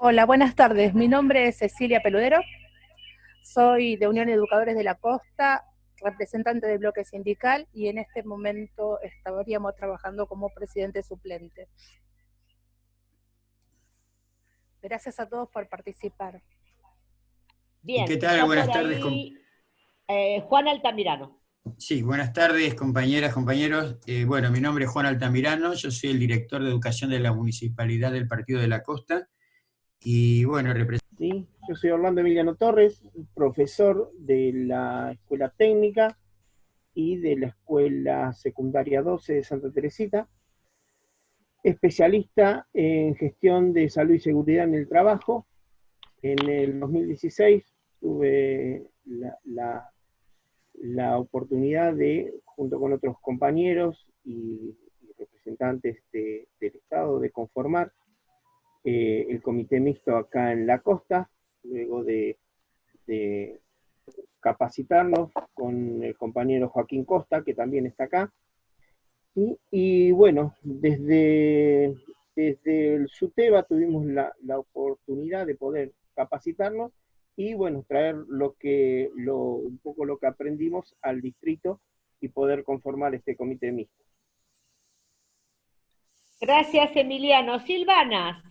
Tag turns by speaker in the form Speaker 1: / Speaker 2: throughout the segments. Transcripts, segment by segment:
Speaker 1: Hola, buenas tardes. Mi nombre es Cecilia Peludero. Soy de Unión de Educadores de la Costa, representante del bloque sindical, y en este momento estaríamos trabajando como presidente suplente. Gracias a todos por participar.
Speaker 2: Bien,
Speaker 3: ¿Qué tal?
Speaker 2: está por
Speaker 3: Buenas tardes.
Speaker 2: ahí Juan Altamirano.
Speaker 3: Sí, buenas tardes, compañeras, compañeros. Bueno, mi nombre es Juan Altamirano, yo soy el director de educación de la Municipalidad del Partido de la Costa y bueno,
Speaker 4: ¿Sí? Yo soy Orlando Emiliano Torres, profesor de la Escuela Técnica y de la Escuela Secundaria 12 de Santa Teresita, especialista en gestión de salud y seguridad en el trabajo. En el 2016 tuve la oportunidad de, junto con otros compañeros y representantes del Estado, de conformar el comité mixto acá en la costa, luego de capacitarnos con el compañero Joaquín Costa, que también está acá. Y bueno, desde el SUTEBA tuvimos la oportunidad de poder capacitarnos y bueno, traer un poco lo que aprendimos al distrito y poder conformar este comité mixto.
Speaker 2: Gracias, Emiliano. Silvana,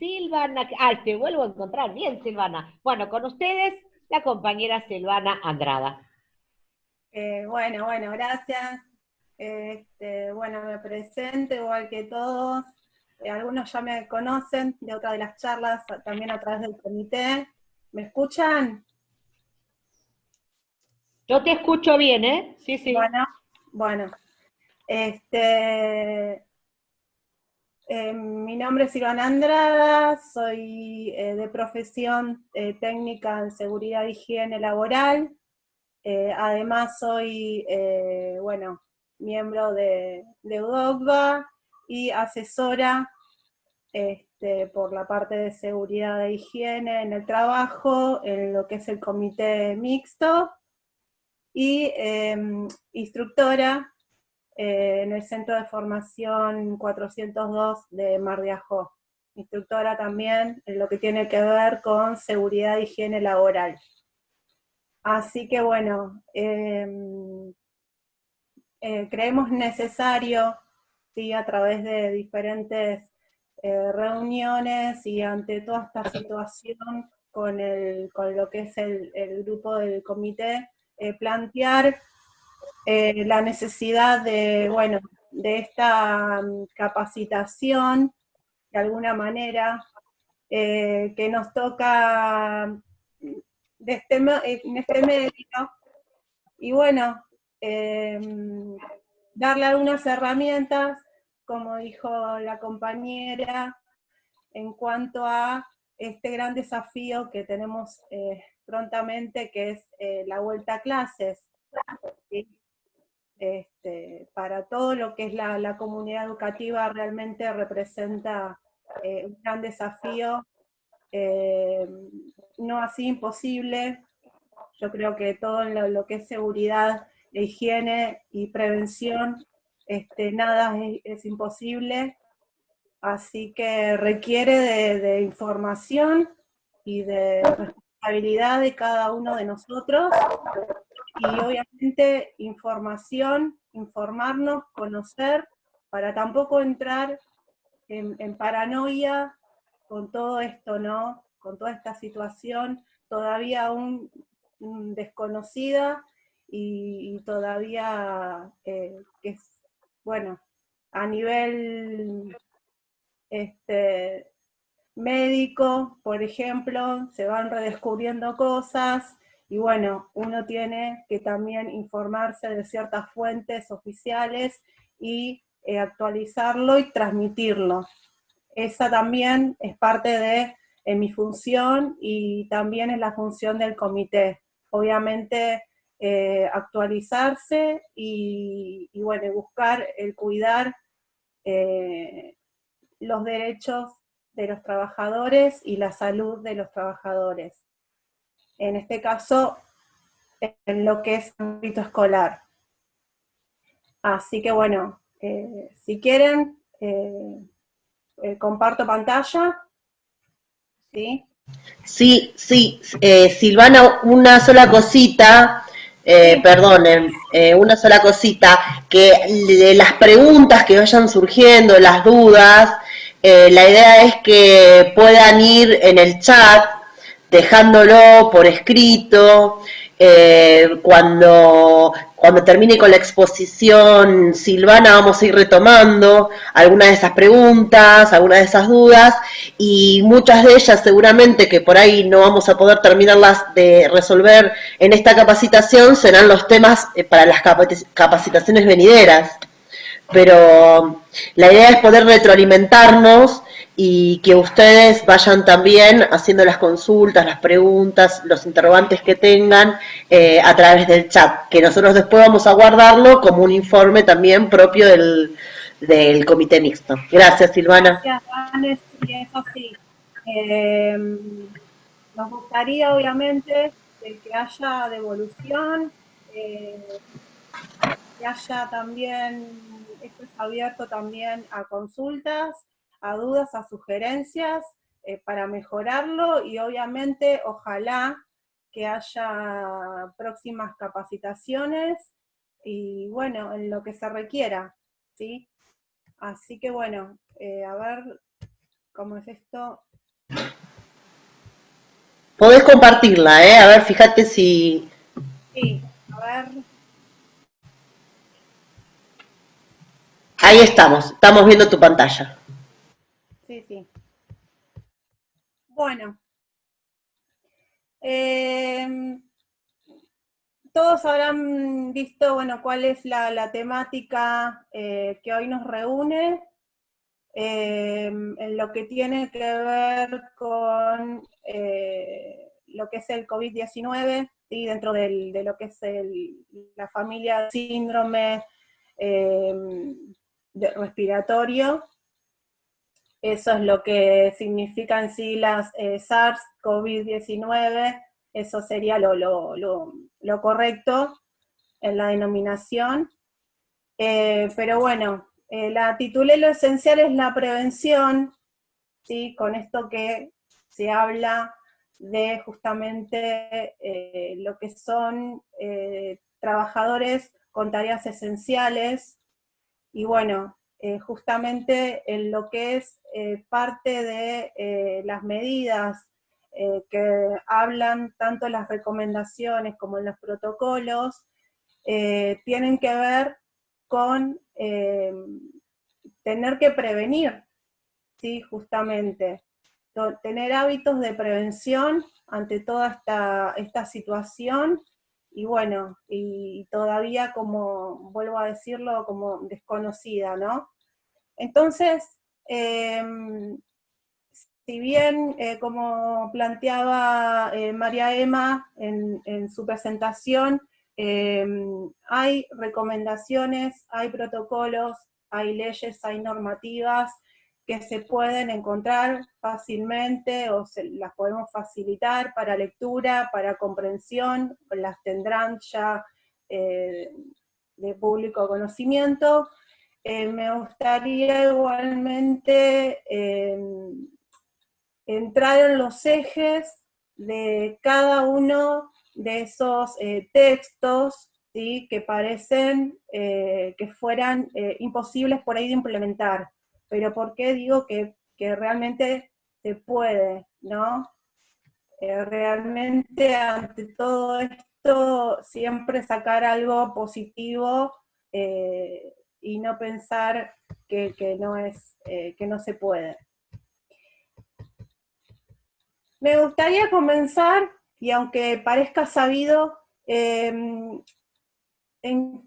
Speaker 2: ay, te vuelvo a encontrar. Bien, Silvana. Bueno, con ustedes, la compañera Silvana Andrada.
Speaker 5: Bueno, gracias. Bueno, me presento igual que todos. Algunos ya me conocen de otra de las charlas, también a través del comité. ¿Me escuchan?
Speaker 2: Yo te escucho bien, ¿eh? Sí, sí.
Speaker 5: Bueno. Mi nombre es Silvana Andrada, soy de profesión técnica en seguridad e higiene laboral. Además soy, miembro de UDOCVA y asesora por la parte de seguridad e higiene en el trabajo, en lo que es el comité mixto, y instructora en el Centro de Formación 402 de Mar de Ajó. Instructora también en lo que tiene que ver con seguridad e higiene laboral. Así que bueno, creemos necesario, ¿sí? A través de diferentes reuniones y ante toda esta situación con lo que es el grupo del comité, plantear la necesidad de esta capacitación, de alguna manera, que nos toca en este medio, y bueno, darle algunas herramientas, como dijo la compañera, en cuanto a este gran desafío que tenemos prontamente, que es la vuelta a clases, ¿sí? Para todo lo que es la comunidad educativa realmente representa un gran desafío, no así imposible. Yo creo que todo lo que es seguridad, higiene y prevención, nada es imposible, así que requiere de información y de responsabilidad de cada uno de nosotros, y obviamente información, informarnos, conocer, para tampoco entrar en paranoia con todo esto, ¿no? Con toda esta situación todavía aún desconocida y todavía que es, bueno, a nivel médico, por ejemplo, se van redescubriendo cosas, y bueno, uno tiene que también informarse de ciertas fuentes oficiales y actualizarlo y transmitirlo. Esa también es parte de mi función, y también es la función del comité. Obviamente actualizarse y bueno, buscar el cuidar los derechos de los trabajadores y la salud de los trabajadores. En este caso, en lo que es el ámbito escolar. Así que bueno, si quieren, comparto pantalla, ¿sí?
Speaker 6: Sí, Silvana, una sola cosita, perdonen, una sola cosita, que de las preguntas que vayan surgiendo, las dudas, la idea es que puedan ir en el chat, dejándolo por escrito, cuando termine con la exposición Silvana vamos a ir retomando algunas de esas preguntas, algunas de esas dudas, y muchas de ellas seguramente que por ahí no vamos a poder terminarlas de resolver en esta capacitación serán los temas para las capacitaciones venideras, pero la idea es poder retroalimentarnos y que ustedes vayan también haciendo las consultas, las preguntas, los interrogantes que tengan a través del chat, que nosotros después vamos a guardarlo como un informe también propio del comité mixto. Gracias, Silvana.
Speaker 5: Gracias, Vanes, y eso sí. Nos gustaría, obviamente, que haya devolución, que haya también, esto es abierto también a consultas, a dudas, a sugerencias para mejorarlo, y obviamente ojalá que haya próximas capacitaciones y bueno, en lo que se requiera, ¿sí? Así que bueno, a ver cómo es esto.
Speaker 6: Podés compartirla, a ver, fíjate si...
Speaker 5: Sí, a ver.
Speaker 6: Ahí estamos viendo tu pantalla.
Speaker 5: Sí, sí. Bueno. Todos habrán visto, bueno, cuál es la temática que hoy nos reúne, en lo que tiene que ver con lo que es el COVID-19, ¿sí? Dentro de lo que es la familia síndrome respiratorio. Eso es lo que significan siglas SARS-CoV-19, eso sería lo correcto en la denominación. Pero bueno, la titulé Lo esencial es la prevención, ¿sí? Con esto que se habla de justamente lo que son trabajadores con tareas esenciales, y bueno, justamente en lo que es parte de las medidas que hablan tanto las recomendaciones como en los protocolos, tienen que ver con tener que prevenir, ¿sí? Justamente, tener hábitos de prevención ante toda esta situación, y bueno, y todavía, como vuelvo a decirlo, como desconocida, ¿no? Entonces, si bien, como planteaba María Emma en su presentación, hay recomendaciones, hay protocolos, hay leyes, hay normativas que se pueden encontrar fácilmente o las podemos facilitar para lectura, para comprensión, las tendrán ya de público conocimiento. Me gustaría igualmente entrar en los ejes de cada uno de esos textos, ¿sí? Que parecen que fueran imposibles por ahí de implementar. Pero ¿por qué digo que realmente se puede, ¿no? Realmente ante todo esto siempre sacar algo positivo y no pensar que no se puede. Me gustaría comenzar, y aunque parezca sabido, ¿en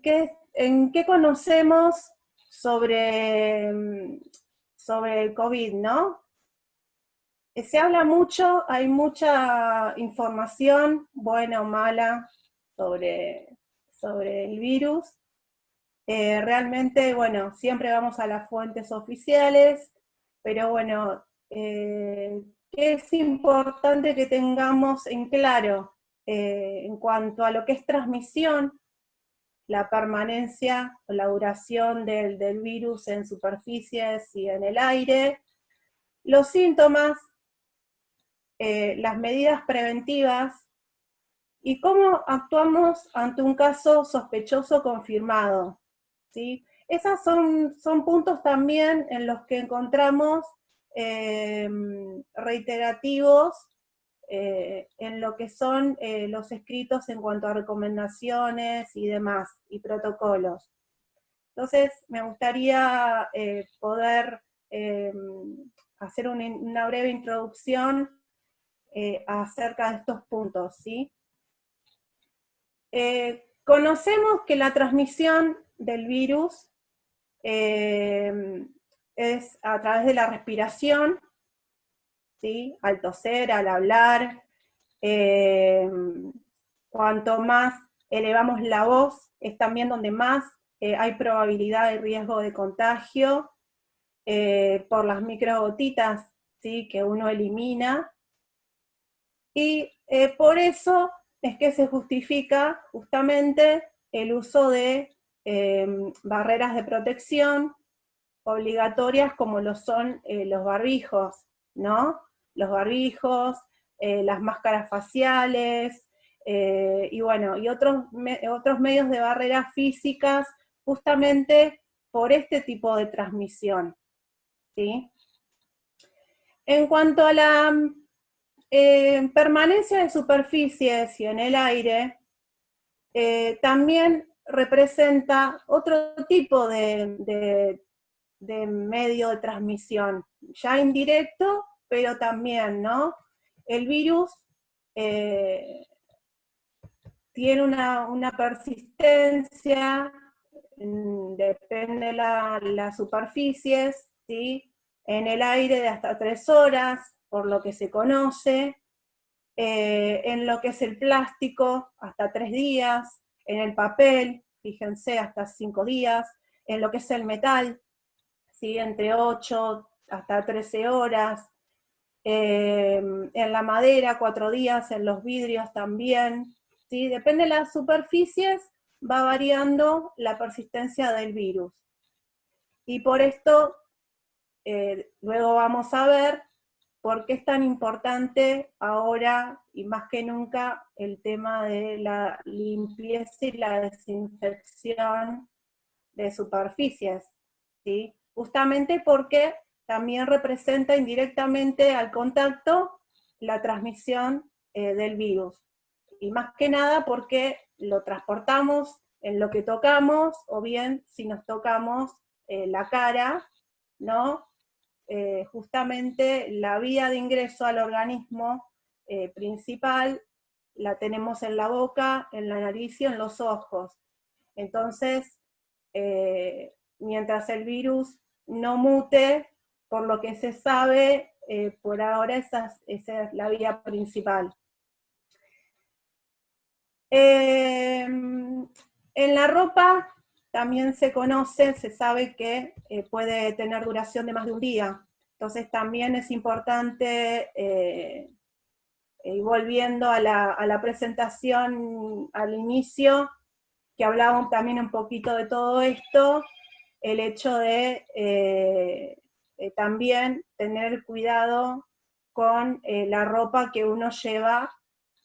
Speaker 5: qué conocemos sobre el COVID, ¿no? Se habla mucho, hay mucha información, buena o mala, sobre el virus. Realmente, bueno, siempre vamos a las fuentes oficiales, pero bueno, es importante que tengamos en claro en cuanto a lo que es transmisión, la permanencia o la duración del virus en superficies y en el aire, los síntomas, las medidas preventivas y cómo actuamos ante un caso sospechoso confirmado, ¿sí? Esos son puntos también en los que encontramos reiterativos en lo que son los escritos en cuanto a recomendaciones y demás, y protocolos. Entonces, me gustaría poder hacer una breve introducción acerca de estos puntos, ¿sí? Conocemos que la transmisión del virus es a través de la respiración, ¿sí? Al toser, al hablar. Cuanto más elevamos la voz, es también donde más hay probabilidad de riesgo de contagio por las microgotitas, ¿sí? Que uno elimina. Y por eso es que se justifica justamente el uso de barreras de protección obligatorias como lo son los barbijos, ¿no? Los barbijos, las máscaras faciales, y bueno, y otros medios de barreras físicas justamente por este tipo de transmisión, ¿sí? En cuanto a la permanencia de superficies y en el aire, también representa otro tipo de medio de transmisión, ya indirecto, pero también, ¿no? El virus tiene una persistencia, depende de las superficies, ¿sí? En el aire de hasta 3 horas, por lo que se conoce, en lo que es el plástico, hasta 3 días, en el papel, fíjense, hasta 5 días, en lo que es el metal, ¿sí? Entre 8 hasta 13 horas, en la madera 4 días, en los vidrios también, ¿sí? Depende de las superficies, va variando la persistencia del virus. Y por esto, luego vamos a ver por qué es tan importante ahora, y más que nunca, el tema de la limpieza y la desinfección de superficies, ¿sí? Justamente porque también representa indirectamente al contacto la transmisión del virus. Y más que nada porque lo transportamos en lo que tocamos, o bien si nos tocamos la cara, ¿no? Justamente la vía de ingreso al organismo principal la tenemos en la boca, en la nariz y en los ojos. Entonces, mientras el virus no mute, por lo que se sabe, por ahora esa es la vía principal. En la ropa también se conoce, se sabe que puede tener duración de más de un día. Entonces también es importante, y volviendo a la presentación al inicio, que hablábamos también un poquito de todo esto, el hecho de también tener cuidado con la ropa que uno lleva,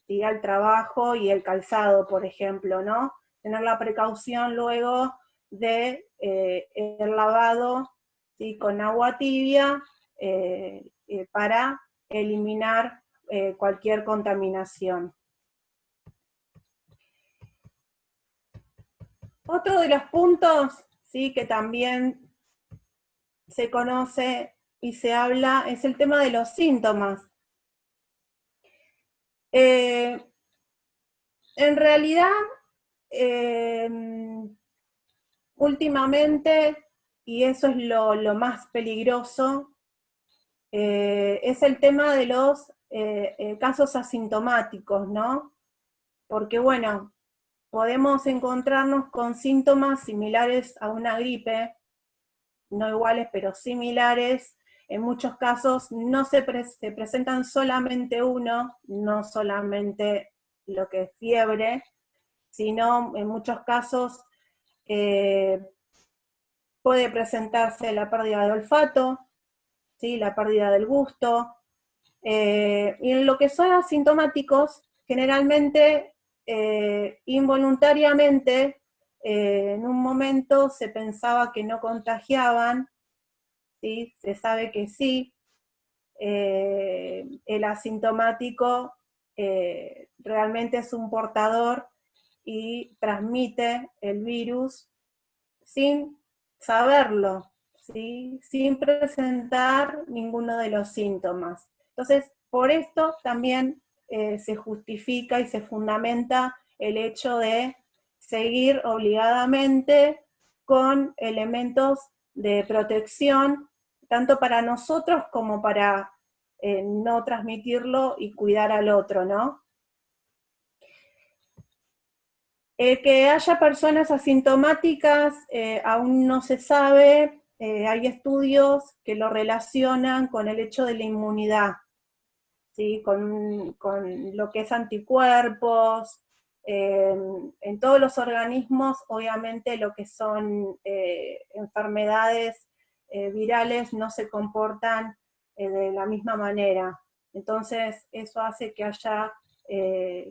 Speaker 5: ¿sí? Al trabajo, y el calzado, por ejemplo, ¿no? Tener la precaución luego de el lavado, ¿sí? Con agua tibia para eliminar cualquier contaminación. Otro de los puntos, ¿sí? Que también se conoce y se habla es el tema de los síntomas. En realidad, últimamente, y eso es lo más peligroso, es el tema de los casos asintomáticos, ¿no? Porque bueno, podemos encontrarnos con síntomas similares a una gripe, no iguales, pero similares. En muchos casos no se presentan solamente uno, no solamente lo que es fiebre, sino en muchos casos puede presentarse la pérdida de olfato, ¿sí? La pérdida del gusto, Y en lo que son asintomáticos, generalmente, involuntariamente, en un momento se pensaba que no contagiaban, ¿sí? Se sabe que sí. El asintomático realmente es un portador y transmite el virus sin saberlo, ¿sí? Sin presentar ninguno de los síntomas. Entonces, por esto también se justifica y se fundamenta el hecho de seguir obligadamente con elementos de protección, tanto para nosotros como para no transmitirlo y cuidar al otro, ¿no? Que haya personas asintomáticas aún no se sabe, hay estudios que lo relacionan con el hecho de la inmunidad, ¿sí? Con lo que es anticuerpos, en todos los organismos, obviamente lo que son enfermedades virales no se comportan de la misma manera. Entonces eso hace que haya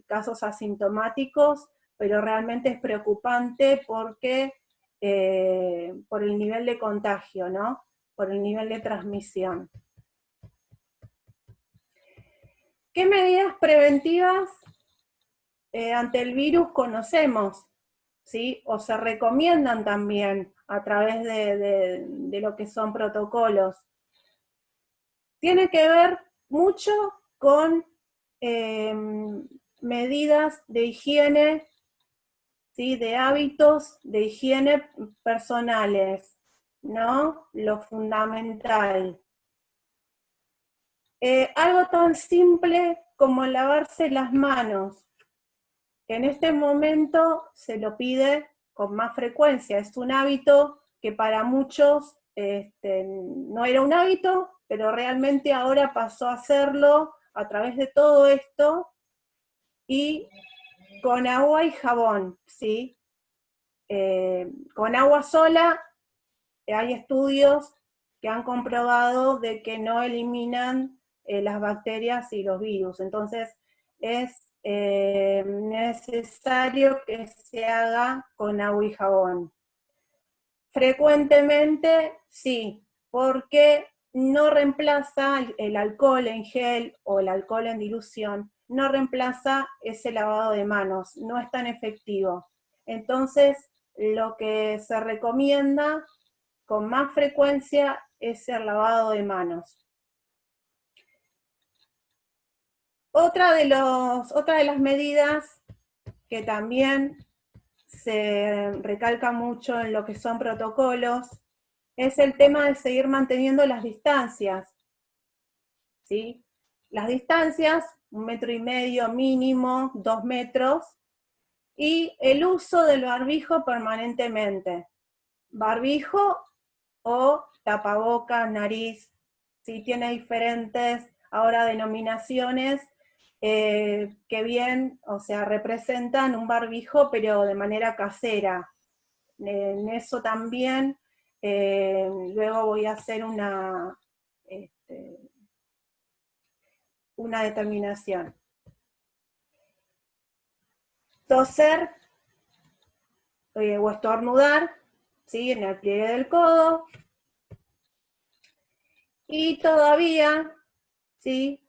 Speaker 5: casos asintomáticos, pero realmente es preocupante porque por el nivel de contagio, ¿no? Por el nivel de transmisión. ¿Qué medidas preventivas ante el virus conocemos? ¿Sí? O se recomiendan también a través de lo que son protocolos. Tiene que ver mucho con medidas de higiene, ¿sí? De hábitos de higiene personales, ¿no? Lo fundamental. Algo tan simple como lavarse las manos. En este momento se lo pide con más frecuencia. Es un hábito que para muchos no era un hábito, pero realmente ahora pasó a serlo a través de todo esto y con agua y jabón, ¿sí? Con agua sola hay estudios que han comprobado de que no eliminan las bacterias y los virus. Entonces es necesario que se haga con agua y jabón. Frecuentemente, sí, porque no reemplaza el alcohol en gel o el alcohol en dilución, no reemplaza ese lavado de manos, no es tan efectivo. Entonces, lo que se recomienda con más frecuencia es el lavado de manos. Otra de las medidas que también se recalca mucho en lo que son protocolos es el tema de seguir manteniendo las distancias, ¿sí? Las distancias, 1,5 metros mínimo, 2 metros, y el uso del barbijo permanentemente. Barbijo o tapabocas, nariz, ¿sí? Tiene diferentes ahora denominaciones que bien, o sea, representan un barbijo, pero de manera casera. En eso también, luego voy a hacer una determinación. Toser o estornudar, ¿sí? En el pliegue del codo. Y todavía, ¿sí?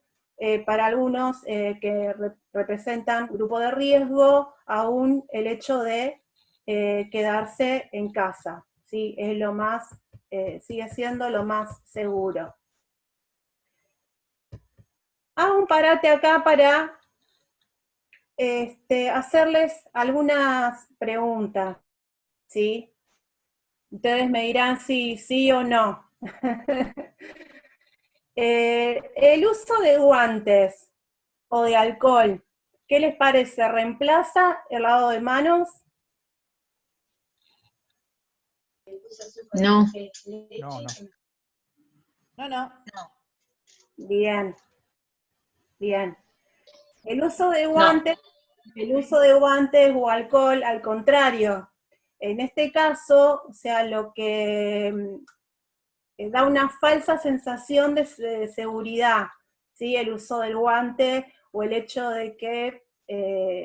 Speaker 5: Para algunos que representan grupo de riesgo, aún el hecho de quedarse en casa, ¿sí? Es lo más, sigue siendo lo más seguro. Hago un parate acá para hacerles algunas preguntas, ¿sí? Ustedes me dirán si sí o no. El uso de guantes o de alcohol, ¿qué les parece? ¿Reemplaza el lavado de manos?
Speaker 7: No.
Speaker 8: No.
Speaker 5: Bien. Bien. El uso de guantes, el uso de guantes o alcohol, al contrario. En este caso, o sea, lo que da una falsa sensación de seguridad, ¿sí? El uso del guante o el hecho de que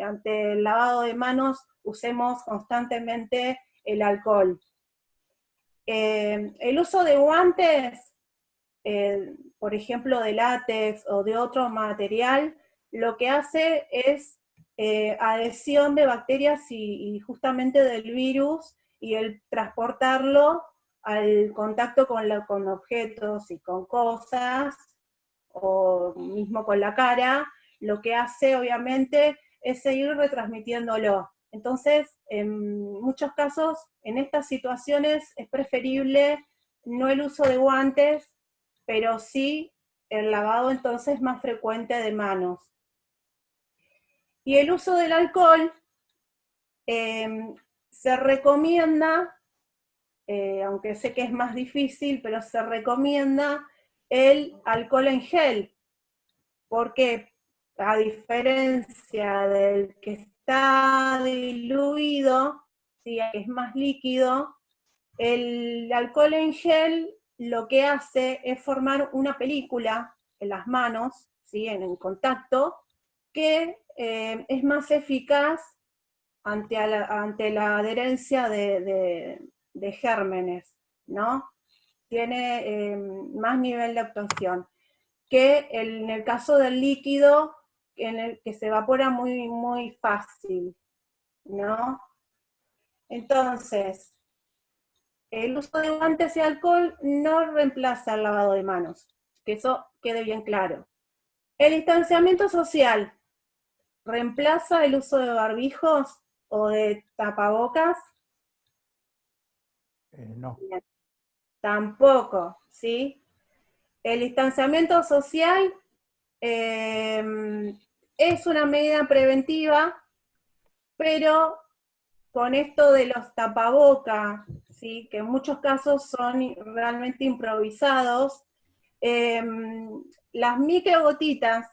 Speaker 5: ante el lavado de manos usemos constantemente el alcohol. El uso de guantes, por ejemplo de látex o de otro material, lo que hace es adhesión de bacterias y justamente del virus, y el transportarlo al contacto con objetos y con cosas, o mismo con la cara, lo que hace obviamente es seguir retransmitiéndolo. Entonces, en muchos casos, en estas situaciones es preferible no el uso de guantes, pero sí el lavado entonces más frecuente de manos. Y el uso del alcohol se recomienda, aunque sé que es más difícil, pero se recomienda el alcohol en gel, porque a diferencia del que está diluido, ¿sí? Que es más líquido, el alcohol en gel lo que hace es formar una película en las manos, ¿sí? En el contacto, que es más eficaz ante la adherencia de gérmenes, ¿no? Tiene más nivel de actuación que en el caso del líquido, en el que se evapora muy, muy fácil, ¿no? Entonces, el uso de guantes y alcohol no reemplaza el lavado de manos, que eso quede bien claro. El distanciamiento social reemplaza el uso de barbijos o de tapabocas.
Speaker 7: No.
Speaker 5: Tampoco, ¿sí? El distanciamiento social es una medida preventiva, pero con esto de los tapabocas, ¿sí? Que en muchos casos son realmente improvisados, las microgotitas,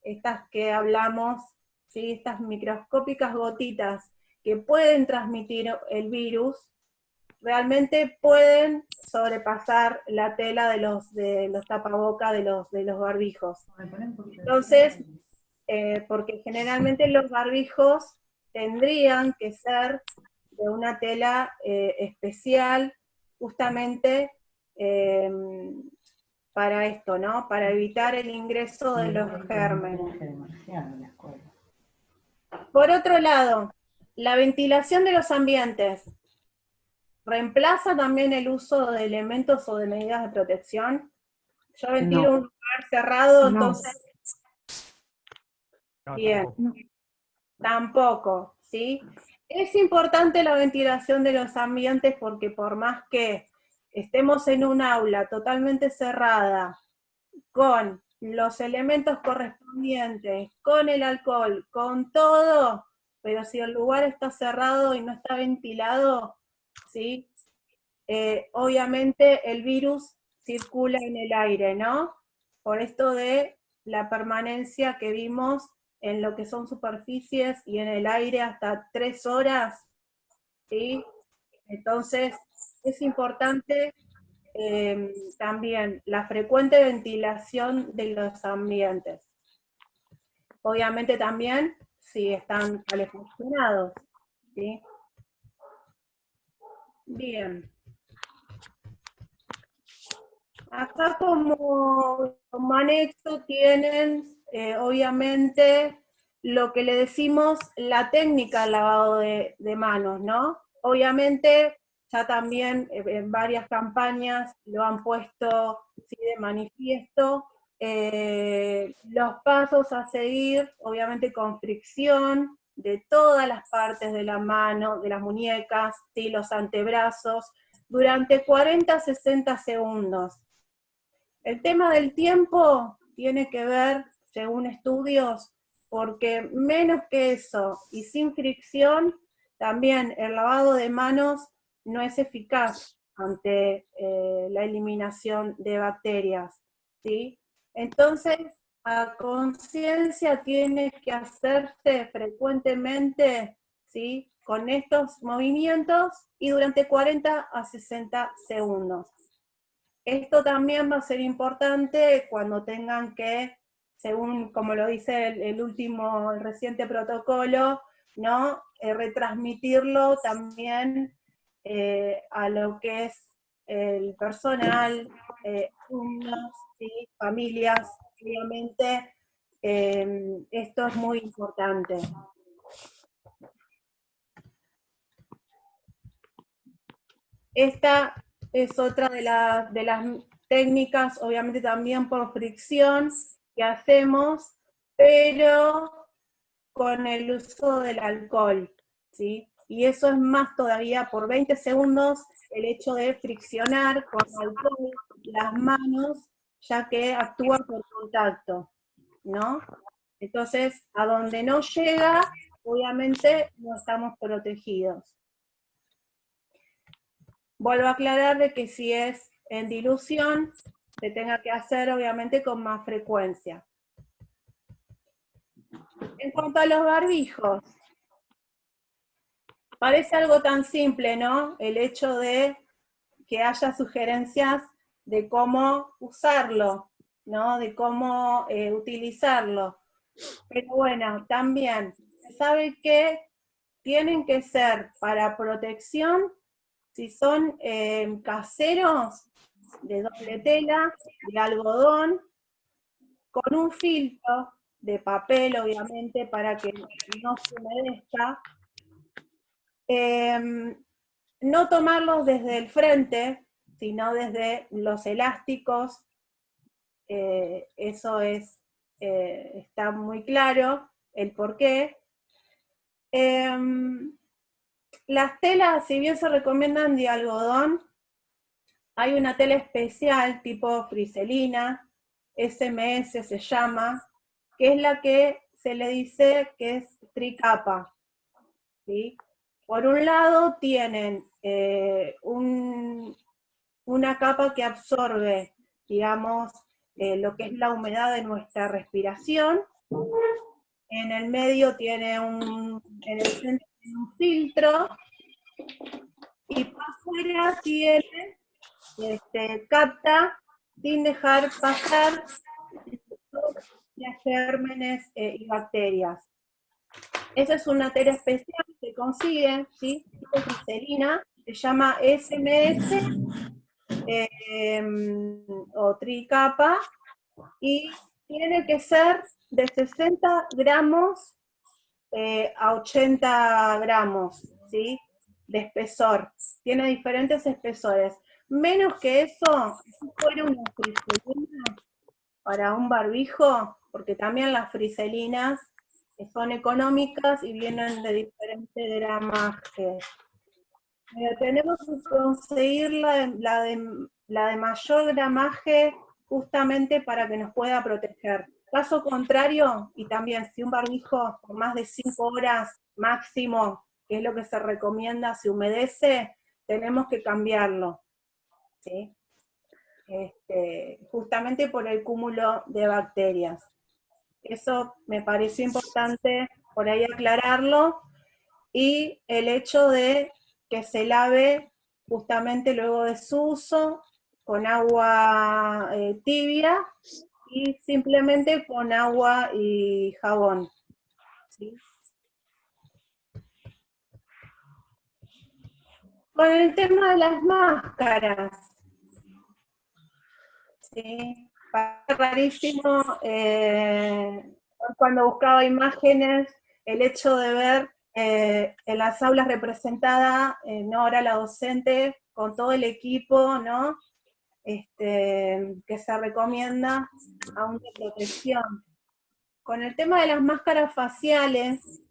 Speaker 5: estas que hablamos, ¿sí? Estas microscópicas gotitas que pueden transmitir el virus, realmente pueden sobrepasar la tela de los tapabocas, de los barbijos. Entonces, porque generalmente los barbijos tendrían que ser de una tela especial, justamente para esto, ¿no? Para evitar el ingreso de los gérmenes. Por otro lado, la ventilación de los ambientes reemplaza también el uso de elementos o de medidas de protección. Yo ventilo un lugar cerrado, entonces... Bien, tampoco, ¿sí? Es importante la ventilación de los ambientes porque por más que estemos en un aula totalmente cerrada, con los elementos correspondientes, con el alcohol, con todo, pero si el lugar está cerrado y no está ventilado, ¿sí? Obviamente el virus circula en el aire, ¿no? Por esto de la permanencia que vimos en lo que son superficies y en el aire hasta 3 horas, ¿sí? Entonces es importante también la frecuente ventilación de los ambientes. Obviamente también si están calefaccionados, ¿sí? Bien. Acá como anexo tienen, obviamente, lo que le decimos la técnica del lavado de manos, ¿no? Obviamente, ya también en varias campañas lo han puesto ¿sí? de manifiesto, los pasos a seguir, obviamente con fricción de todas las partes de la mano, de las muñecas, ¿sí? Los antebrazos, durante 40 a 60 segundos. El tema del tiempo tiene que ver, según estudios, porque menos que eso y sin fricción, también el lavado de manos no es eficaz ante la eliminación de bacterias, ¿sí? Entonces, a conciencia tiene que hacerse frecuentemente, ¿sí? Con estos movimientos y durante 40 a 60 segundos. Esto también va a ser importante cuando tengan que, según como lo dice el reciente protocolo, ¿no? Retransmitirlo también a lo que es el personal, alumnos, ¿sí? Familias, obviamente. Esto es muy importante. Esta es otra de las técnicas, obviamente también por fricción, que hacemos, pero con el uso del alcohol, ¿sí? Y eso es más todavía, por 20 segundos, el hecho de friccionar con alcohol las manos, ya que actúa por contacto, ¿no? Entonces, a donde no llega, obviamente no estamos protegidos. Vuelvo a aclarar de que si es en dilución, se tenga que hacer obviamente con más frecuencia. En cuanto a los barbijos, parece algo tan simple, ¿no? El hecho de que haya sugerencias de cómo usarlo, ¿no? De cómo utilizarlo. Pero bueno, también se sabe que tienen que ser para protección, si son caseros, de doble tela, de algodón, con un filtro de papel, obviamente, para que no se humedezca. No tomarlos desde el frente, sino desde los elásticos. Eso está muy claro, el porqué. Las telas, si bien se recomiendan de algodón, hay una tela especial tipo friselina, SMS se llama, que es la que se le dice que es tricapa, ¿sí? Por un lado tienen una capa que absorbe, digamos, lo que es la humedad de nuestra respiración. En el medio tiene en el centro tiene un filtro, y por fuera tiene, capta sin dejar pasar gérmenes y bacterias. Esa es una tela especial que se consigue, ¿sí? Tipo glicerina, se llama SMS o tricapa, y tiene que ser de 60 gramos a 80 gramos, ¿sí? De espesor. Tiene diferentes espesores. Menos que eso, si fuera una friselina para un barbijo, porque también las friselinas son económicas y vienen de diferente gramaje. Pero tenemos que conseguir la de mayor gramaje justamente para que nos pueda proteger. Caso contrario, y también si un barbijo por más de 5 horas máximo, que es lo que se recomienda, se humedece, tenemos que cambiarlo, ¿sí? Justamente por el cúmulo de bacterias. Eso me pareció importante por ahí aclararlo, y el hecho de que se lave justamente luego de su uso con agua tibia y simplemente con agua y jabón, ¿sí? Con el tema de las máscaras, ¿sí? Parece rarísimo cuando buscaba imágenes, el hecho de ver en las aulas representada Nora, la docente, con todo el equipo, ¿no? Que se recomienda aún de protección. Con el tema de las máscaras faciales,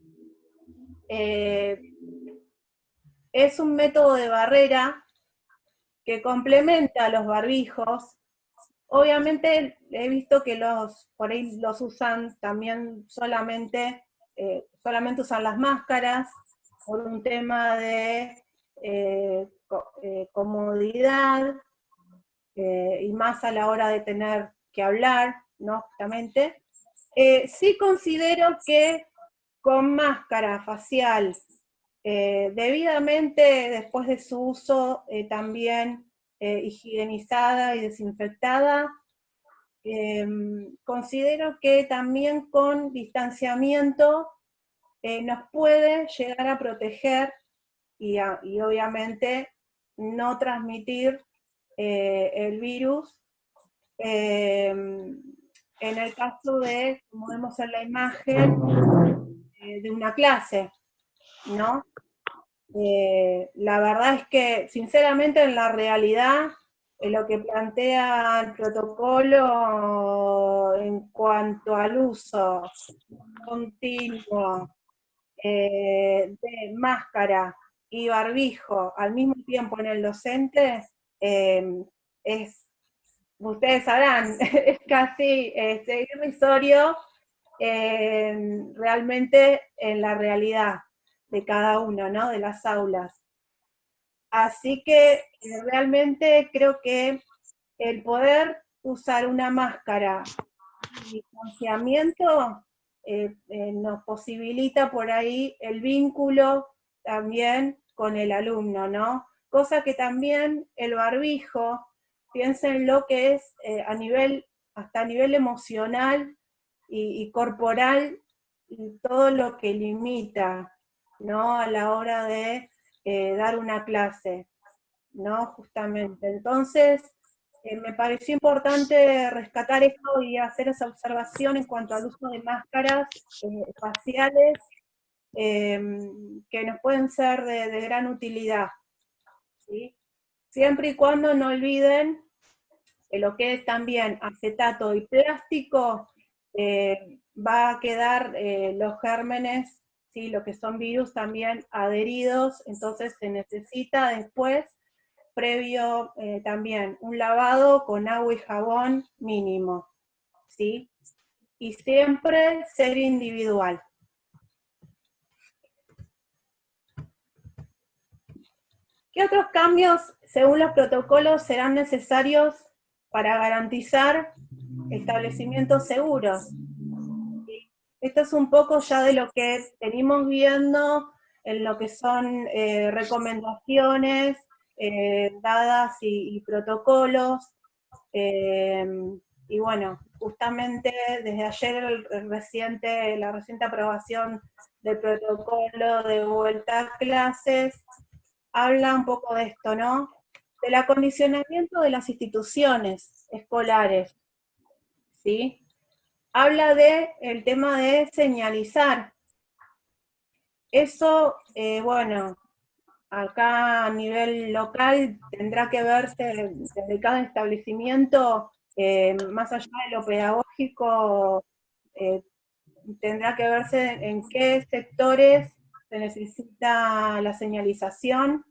Speaker 5: es un método de barrera que complementa a los barbijos. Obviamente he visto que por ahí los usan también solamente usan las máscaras por un tema de comodidad, y más a la hora de tener que hablar, ¿no? Justamente. Sí considero que con máscara facial, debidamente después de su uso, también higienizada y desinfectada. Considero que también con distanciamiento nos puede llegar a proteger y obviamente no transmitir el virus. En el caso de, como vemos en la imagen, de una clase, ¿no? La verdad es que, sinceramente, en la realidad, lo que plantea el protocolo en cuanto al uso continuo de máscara y barbijo al mismo tiempo en el docente, es, ustedes sabrán, es casi irrisorio realmente en la realidad de cada uno, ¿no? De las aulas. Así que realmente creo que el poder usar una máscara y distanciamiento nos posibilita por ahí el vínculo también con el alumno, ¿no? Cosa que también el barbijo, piensen lo que es hasta a nivel emocional y corporal, y todo lo que limita, ¿no? A la hora de dar una clase, ¿no? Justamente. Entonces, me pareció importante rescatar esto y hacer esa observación en cuanto al uso de máscaras faciales que nos pueden ser de gran utilidad, ¿sí? Siempre y cuando no olviden lo que es también acetato y plástico, va a quedar los gérmenes, ¿sí? Lo que son virus también adheridos, entonces se necesita después, previo también, un lavado con agua y jabón mínimo, ¿sí? Y siempre ser individual. ¿Qué otros cambios, según los protocolos, serán necesarios para garantizar establecimientos seguros? Esto es un poco ya de lo que venimos viendo en lo que son recomendaciones dadas y protocolos. Y bueno, justamente desde ayer la reciente aprobación del protocolo de vuelta a clases habla un poco de esto, ¿no? Del acondicionamiento de las instituciones escolares, ¿sí? Habla del tema de señalizar. Eso, bueno, acá a nivel local tendrá que verse desde cada establecimiento, más allá de lo pedagógico, tendrá que verse en qué sectores se necesita la señalización,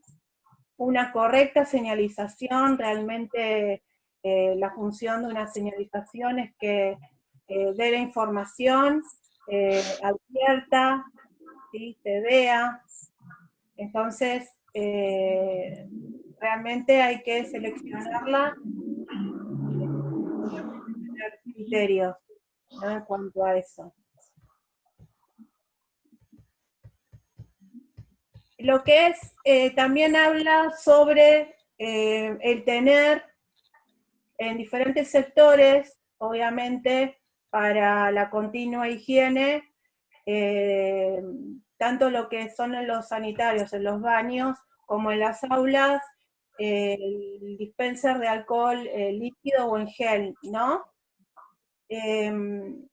Speaker 5: una correcta señalización. Realmente la función de una señalización es que dé la información, advierta, ¿sí? Se vea. Entonces, realmente hay que seleccionarla y tener criterios, ¿no? En cuanto a eso. Lo que es, también habla sobre el tener en diferentes sectores, obviamente, para la continua higiene, tanto lo que son en los sanitarios, en los baños, como en las aulas, el dispenser de alcohol líquido o en gel, ¿no? En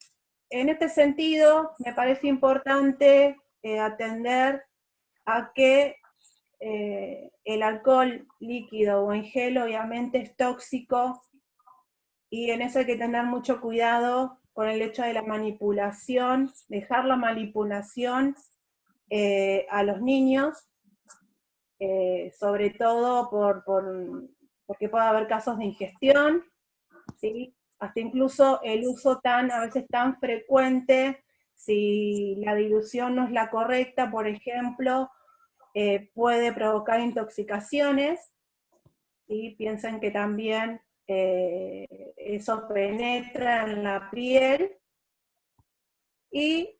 Speaker 5: este sentido, me parece importante atender a que el alcohol líquido o en gel obviamente es tóxico, y en eso hay que tener mucho cuidado con el hecho de la manipulación, dejar la manipulación a los niños, sobre todo porque puede haber casos de ingestión, ¿sí? Hasta incluso el uso a veces tan frecuente, si la dilución no es la correcta, por ejemplo, puede provocar intoxicaciones, ¿sí? Piensen que también eso penetra en la piel, y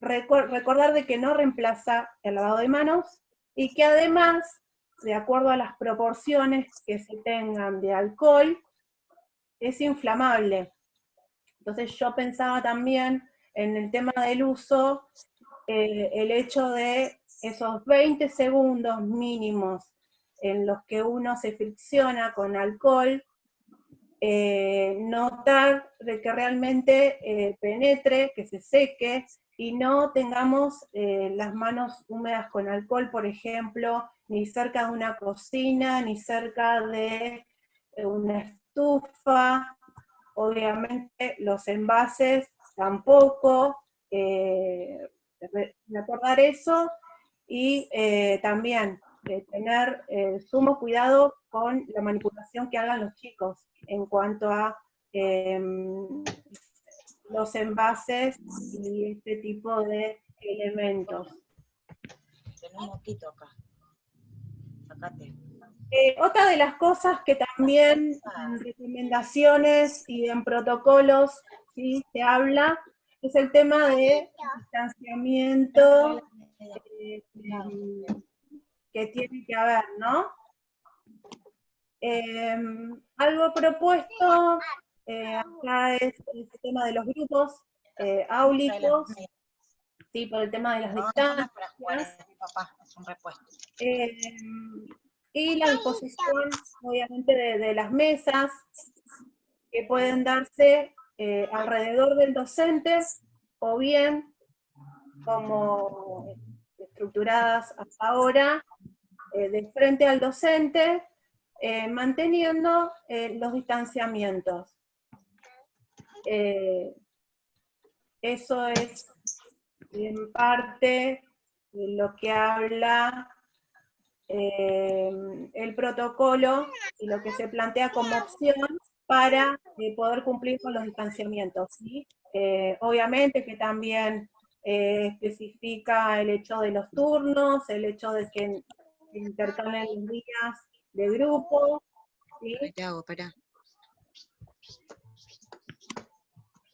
Speaker 5: recordar de que no reemplaza el lavado de manos, y que además de acuerdo a las proporciones que se tengan de alcohol, es inflamable. Entonces yo pensaba también en el tema del uso, el hecho de esos 20 segundos mínimos en los que uno se fricciona con alcohol, notar de que realmente penetre, que se seque, y no tengamos las manos húmedas con alcohol, por ejemplo, ni cerca de una cocina, ni cerca de una estufa. Obviamente los envases tampoco, recordar eso, y también tener sumo cuidado con la manipulación que hagan los chicos en cuanto a los envases y este tipo de elementos.
Speaker 7: Tenés un moquito acá. Sacate.
Speaker 5: Otra de las cosas que también en recomendaciones y en protocolos, ¿sí?, se habla, es el tema de distanciamiento que tiene que haber, ¿no? Algo propuesto acá es el tema de los grupos áulicos, ¿sí?, por el tema de las distancias.
Speaker 7: Es un repuesto.
Speaker 5: Y la disposición, obviamente, de las mesas, que pueden darse alrededor del docente, o bien, como estructuradas hasta ahora, de frente al docente, manteniendo los distanciamientos. Eso es, en parte, lo que habla el protocolo y lo que se plantea como opción para poder cumplir con los distanciamientos, ¿sí? Obviamente que también especifica el hecho de los turnos, el hecho de que intercalen los días de grupo, ¿sí?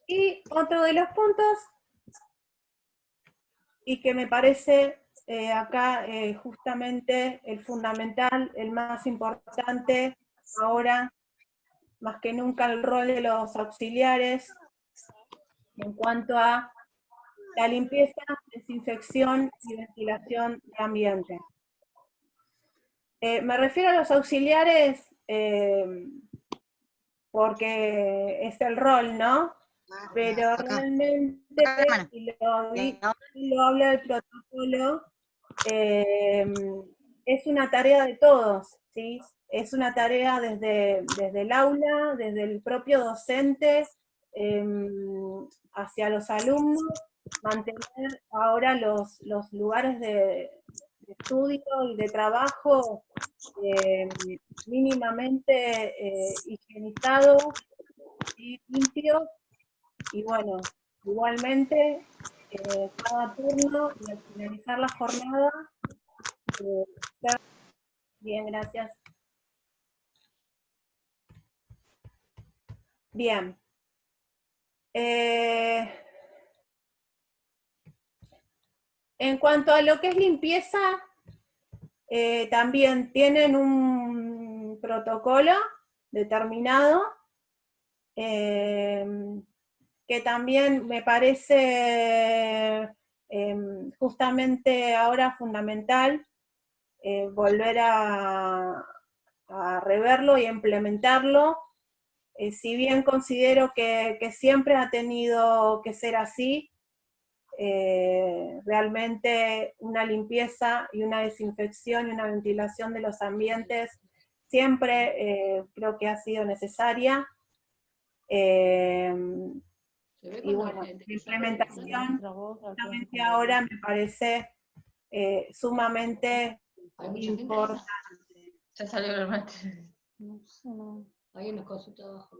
Speaker 5: Y otro de los puntos, y que me parece acá justamente el fundamental, el más importante, ahora más que nunca, el rol de los auxiliares en cuanto a la limpieza, desinfección y ventilación de ambiente. Me refiero a los auxiliares porque es el rol, ¿no? Pero realmente, y lo habla el protocolo, es una tarea de todos, ¿sí? Es una tarea desde el aula, desde el propio docente, hacia los alumnos, mantener ahora los lugares de estudio y de trabajo mínimamente higienizados y limpios, y bueno, igualmente cada turno y al finalizar la jornada, bien, gracias. Bien. En cuanto a lo que es limpieza, también tienen un protocolo determinado, que también me parece justamente ahora fundamental volver a reverlo y implementarlo. Si bien considero que siempre ha tenido que ser así, realmente una limpieza y una desinfección y una ventilación de los ambientes siempre creo que ha sido necesaria. Y bueno, la implementación justamente ahora me parece sumamente importante.
Speaker 8: Ya salió el mate. No sé, no. Hay una cosita abajo.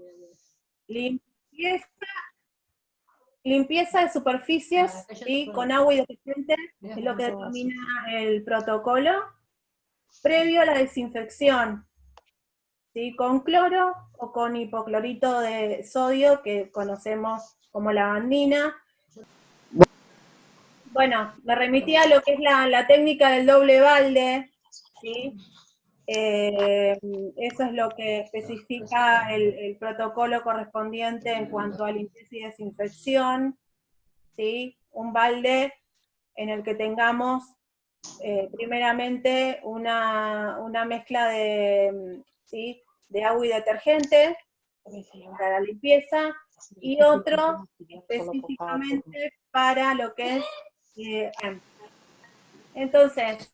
Speaker 5: Limpieza de superficies y con agua y detergente es lo que determina el protocolo, previo a la desinfección, ¿sí?, con cloro o con hipoclorito de sodio, que conocemos como lavandina. Bueno, me remitía a lo que es la técnica del doble balde, ¿sí? Eso es lo que especifica el protocolo correspondiente en cuanto a limpieza y desinfección, ¿sí? Un balde en el que tengamos primeramente una mezcla de, ¿sí?, de agua y detergente para la limpieza, y otro específicamente para lo que es... entonces,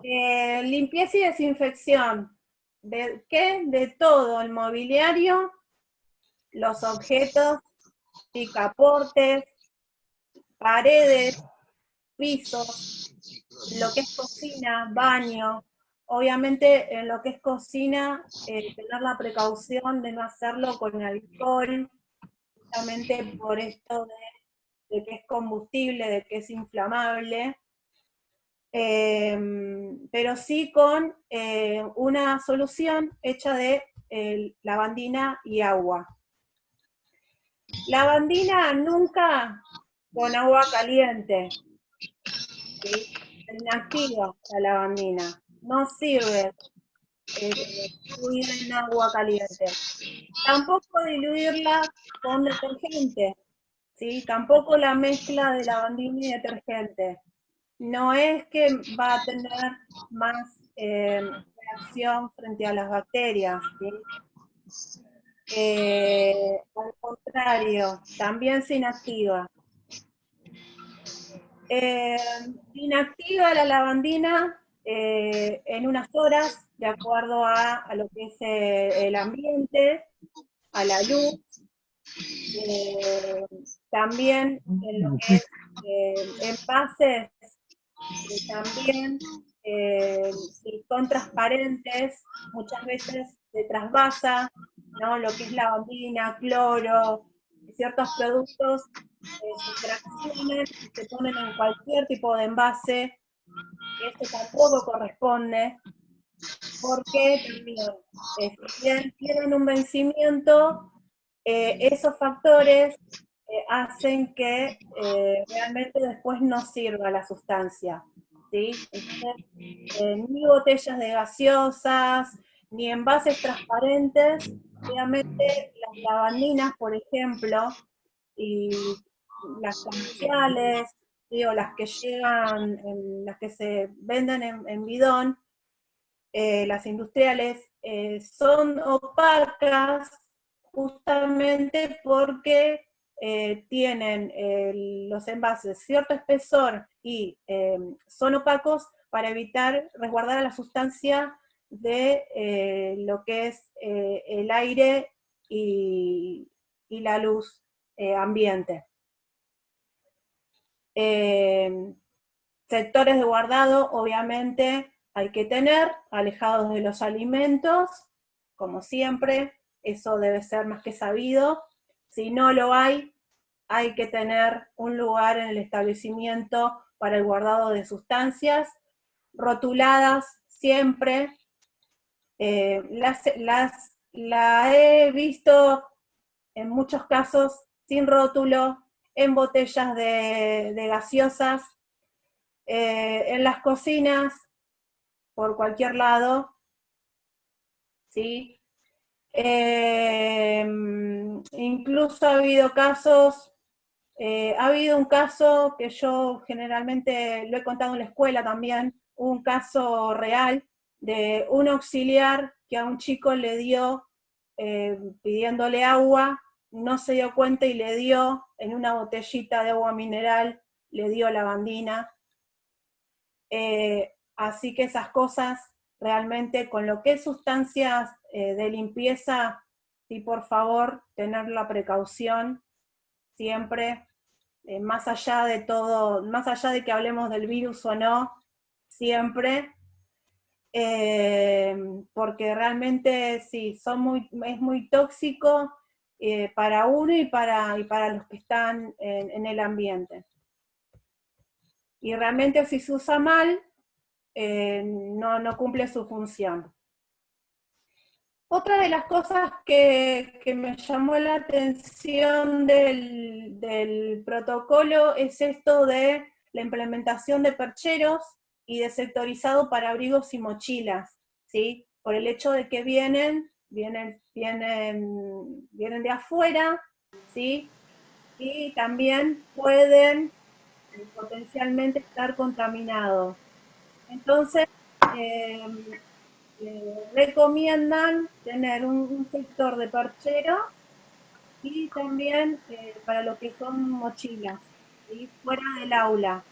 Speaker 5: limpieza y desinfección. ¿De qué? De todo el mobiliario, los objetos, picaportes, paredes, pisos, lo que es cocina, baño. Obviamente en lo que es cocina, tener la precaución de no hacerlo con alcohol, justamente por esto de que es combustible, de que es inflamable. Pero sí con una solución hecha de lavandina y agua. Lavandina nunca con agua caliente, ¿sí? Inactiva la lavandina, no sirve diluir en agua caliente. Tampoco diluirla con detergente, ¿sí? Tampoco la mezcla de lavandina y detergente. No es que va a tener más reacción frente a las bacterias, ¿sí? Al contrario, también se inactiva. Inactiva la lavandina en unas horas, de acuerdo a lo que es el ambiente, a la luz, también en lo que es envases, también si son transparentes, muchas veces se trasvasa, ¿no?, lo que es lavandina, cloro, ciertos productos se fraccionan y se ponen en cualquier tipo de envase. Eso tampoco corresponde, porque también, si bien tienen un vencimiento, esos factores hacen que realmente después no sirva la sustancia, ¿sí? Entonces, ni botellas de gaseosas, ni envases transparentes, obviamente las lavandinas, por ejemplo, y las comerciales, o las que llegan, las que se venden en bidón, las industriales, son opacas justamente porque tienen los envases cierto espesor y son opacos para evitar resguardar a la sustancia de lo que es el aire y la luz ambiente. Sectores de guardado, obviamente, hay que tener, alejados de los alimentos, como siempre, eso debe ser más que sabido. Si no lo hay que tener un lugar en el establecimiento para el guardado de sustancias, rotuladas siempre. La he visto en muchos casos sin rótulo, en botellas de gaseosas, en las cocinas, por cualquier lado, ¿sí? Incluso ha habido casos, ha habido un caso que yo generalmente lo he contado en la escuela también, un caso real de un auxiliar que a un chico le dio, pidiéndole agua, no se dio cuenta y le dio en una botellita de agua mineral, le dio lavandina. Así que esas cosas, realmente, con lo que es sustancias de limpieza, sí, por favor, tener la precaución siempre, más allá de todo, más allá de que hablemos del virus o no, siempre, porque realmente sí, es muy tóxico para uno y para los que están en el ambiente. Y realmente si se usa mal, no cumple su función. Otra de las cosas que me llamó la atención del protocolo es esto de la implementación de percheros y de sectorizado para abrigos y mochilas, ¿sí? por el hecho de que vienen de afuera, ¿sí? Y también pueden potencialmente estar contaminados. Entonces, recomiendan tener un sector de perchero y también para lo que son mochilas, ¿sí? Fuera del aula.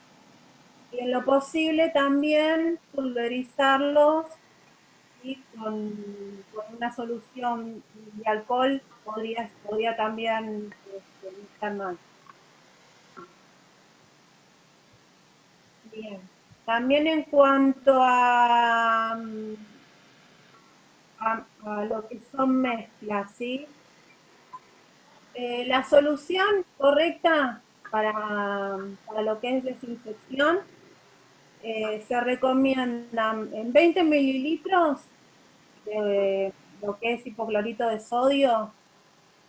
Speaker 5: Y en lo posible también pulverizarlos y con una solución de alcohol podría también estar mal. Bien. También en cuanto a lo que son mezclas, ¿sí? La solución correcta para lo que es desinfección se recomiendan en 20 mililitros de lo que es hipoclorito de sodio,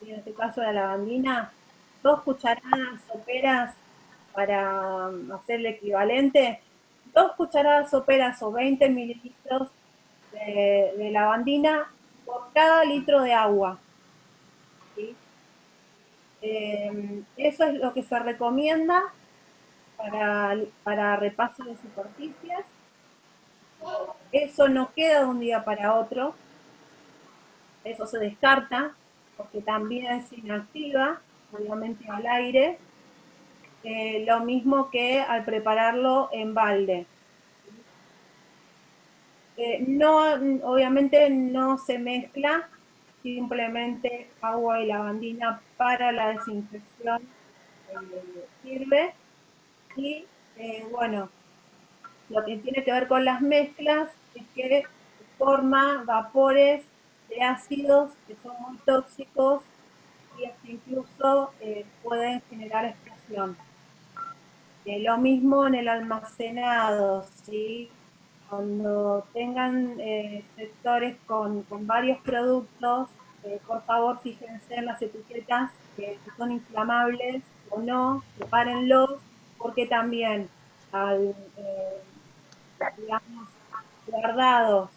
Speaker 5: y en este caso la lavandina, 2 cucharadas soperas para hacer el equivalente, 2 cucharadas soperas o 20 mililitros de lavandina por cada litro de agua, ¿sí? Eso es lo que se recomienda para repaso de superficies. Eso no queda de un día para otro, eso se descarta, porque también se inactiva, obviamente al aire, lo mismo que al prepararlo en balde. No, obviamente no se mezcla, simplemente agua y lavandina para la desinfección sirve. Y bueno, lo que tiene que ver con las mezclas es que forma vapores de ácidos que son muy tóxicos y hasta incluso pueden generar explosión. Lo mismo en el almacenado, ¿sí? Cuando tengan sectores con varios productos, por favor fíjense en las etiquetas que son inflamables o no, sepárenlos, porque también al, digamos, guardados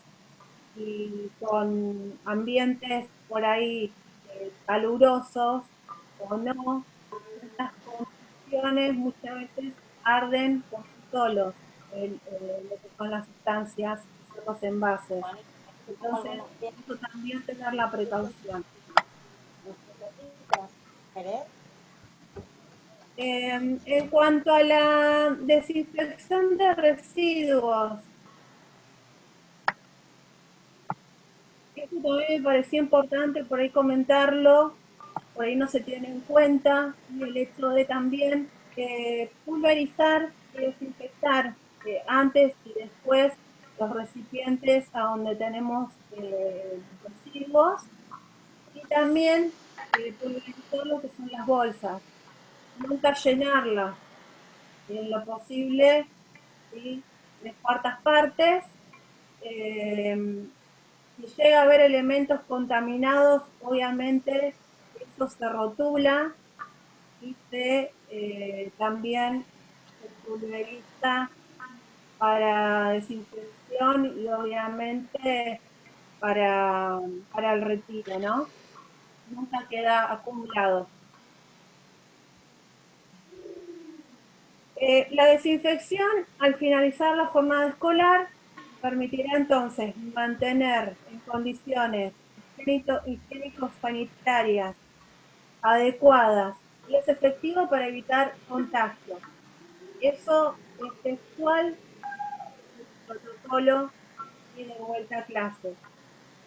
Speaker 5: y con ambientes por ahí calurosos o no, estas condiciones muchas veces arden por sí solos lo que son las sustancias y los envases. Entonces, eso también tener la precaución. En cuanto a la desinfección de residuos, esto también me parecía importante por ahí comentarlo, por ahí no se tiene en cuenta, y el hecho de también pulverizar y desinfectar antes y después los recipientes a donde tenemos residuos, y también pulverizar lo que son las bolsas, nunca llenarlas, en lo posible, ¿sí? 3/4 partes. Si llega a haber elementos contaminados, obviamente eso se rotula y también se pulveriza para desinfección y obviamente para el retiro, ¿no? Nunca queda acumulado. La desinfección al finalizar la jornada escolar permitirá entonces mantener en condiciones higiénico-sanitarias adecuadas y es efectivo para evitar contagios. Eso es textual del protocolo y de vuelta a clase,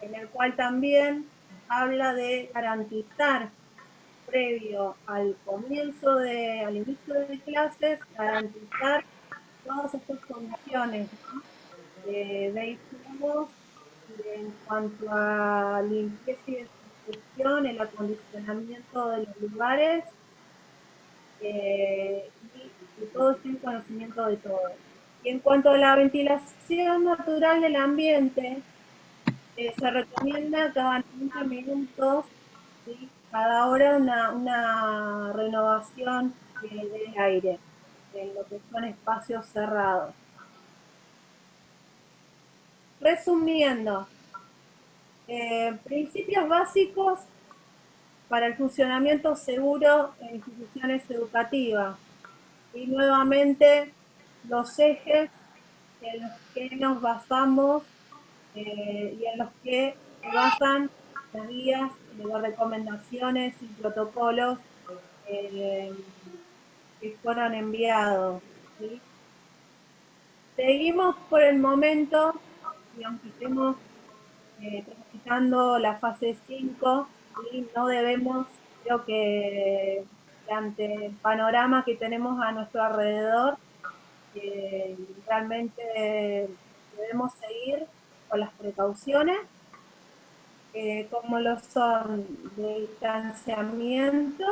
Speaker 5: en el cual también habla de garantizar previo al inicio de clases, garantizar todas estas condiciones, ¿no? De insumos en cuanto a limpieza y desinfección, el acondicionamiento de los lugares y todo esté en conocimiento de todo. Y en cuanto a la ventilación natural del ambiente, se recomienda cada 90 minutos, ¿sí? Cada hora una renovación del aire en lo que son espacios cerrados. Resumiendo, Principios básicos para el funcionamiento seguro en instituciones educativas. Y nuevamente los ejes en los que nos basamos y en los que se basan las guías, las recomendaciones y protocolos que fueron enviados, ¿sí? Seguimos por el momento, y aunque estemos transitando la fase 5, ¿sí? No debemos, creo que ante el panorama que tenemos a nuestro alrededor, realmente debemos seguir con las precauciones, como lo son de distanciamiento,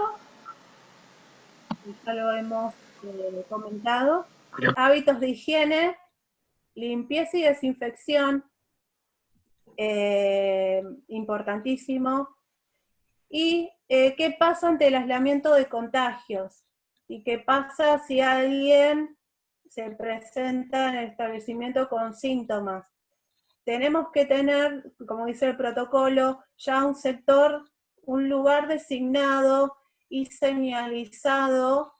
Speaker 5: ya lo hemos comentado, hábitos de higiene, limpieza y desinfección, importantísimo. ¿Y qué pasa ante el aislamiento de contagios? ¿Y qué pasa si alguien se presenta en el establecimiento con síntomas? Tenemos que tener, como dice el protocolo, ya un sector, un lugar designado y señalizado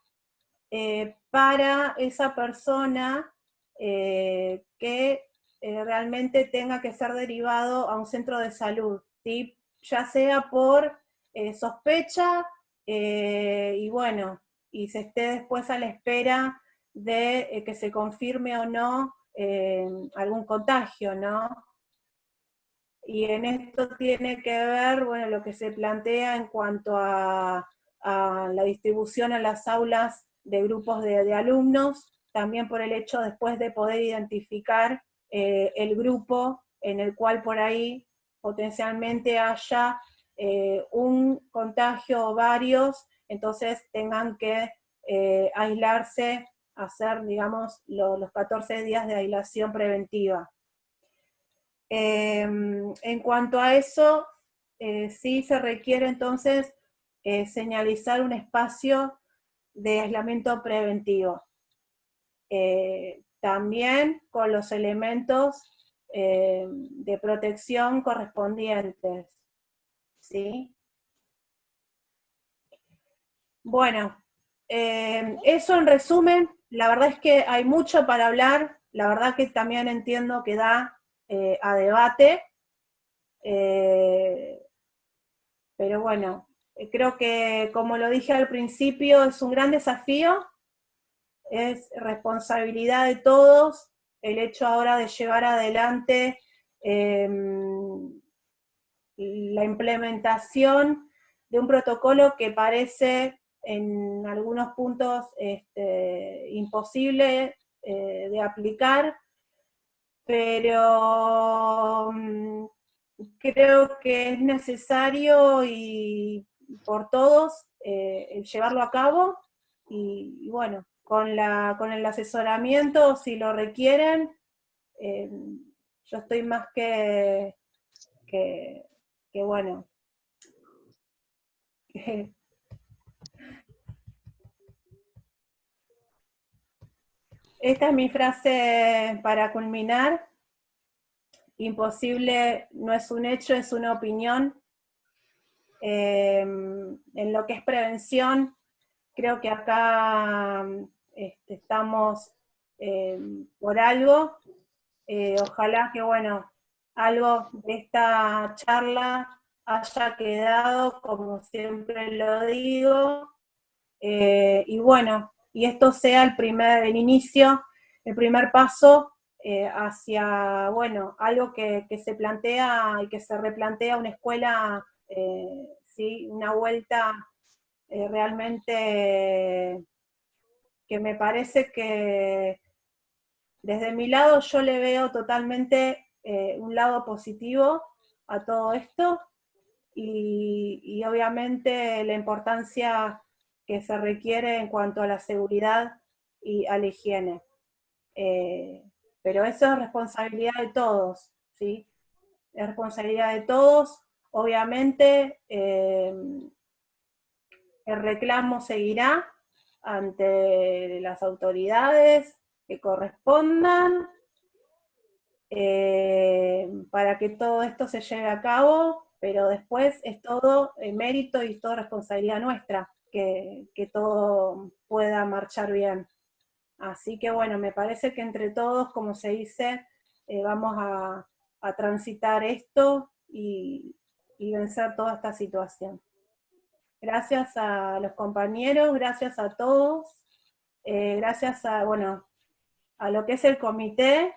Speaker 5: para esa persona que realmente tenga que ser derivado a un centro de salud, ¿sí? Ya sea por sospecha y bueno, y se esté después a la espera de que se confirme o no algún contagio, ¿no? Y en esto tiene que ver, bueno, lo que se plantea en cuanto a la distribución en las aulas de grupos de alumnos, también por el hecho después de poder identificar el grupo en el cual por ahí potencialmente haya un contagio o varios, entonces tengan que aislarse, hacer, digamos, los 14 días de aislación preventiva. En cuanto a eso, sí se requiere entonces señalizar un espacio de aislamiento preventivo. También con los elementos de protección correspondientes, ¿sí? Bueno, eso en resumen, la verdad es que hay mucho para hablar, la verdad que también entiendo que da a debate, pero bueno, creo que como lo dije al principio, es un gran desafío, es responsabilidad de todos el hecho ahora de llevar adelante la implementación de un protocolo que parece en algunos puntos imposible de aplicar, pero creo que es necesario y por todos el llevarlo a cabo y bueno, con el asesoramiento, si lo requieren, yo estoy más que bueno. Esta es mi frase para culminar. Imposible no es un hecho, es una opinión. En lo que es prevención, creo que acá estamos por algo. Ojalá que, bueno, algo de esta charla haya quedado, como siempre lo digo, y bueno, y esto sea el inicio, el primer paso hacia, bueno, algo que se plantea y que se replantea una escuela, ¿sí? Una vuelta realmente que me parece que desde mi lado yo le veo totalmente un lado positivo a todo esto y obviamente la importancia que se requiere en cuanto a la seguridad y a la higiene. Pero eso es responsabilidad de todos, ¿sí? Es responsabilidad de todos. Obviamente el reclamo seguirá ante las autoridades que correspondan, para que todo esto se lleve a cabo, pero después es todo mérito y toda responsabilidad nuestra, que todo pueda marchar bien. Así que bueno, me parece que entre todos, como se dice, vamos a transitar esto y vencer toda esta situación. Gracias a los compañeros, gracias a todos, gracias a lo que es el comité,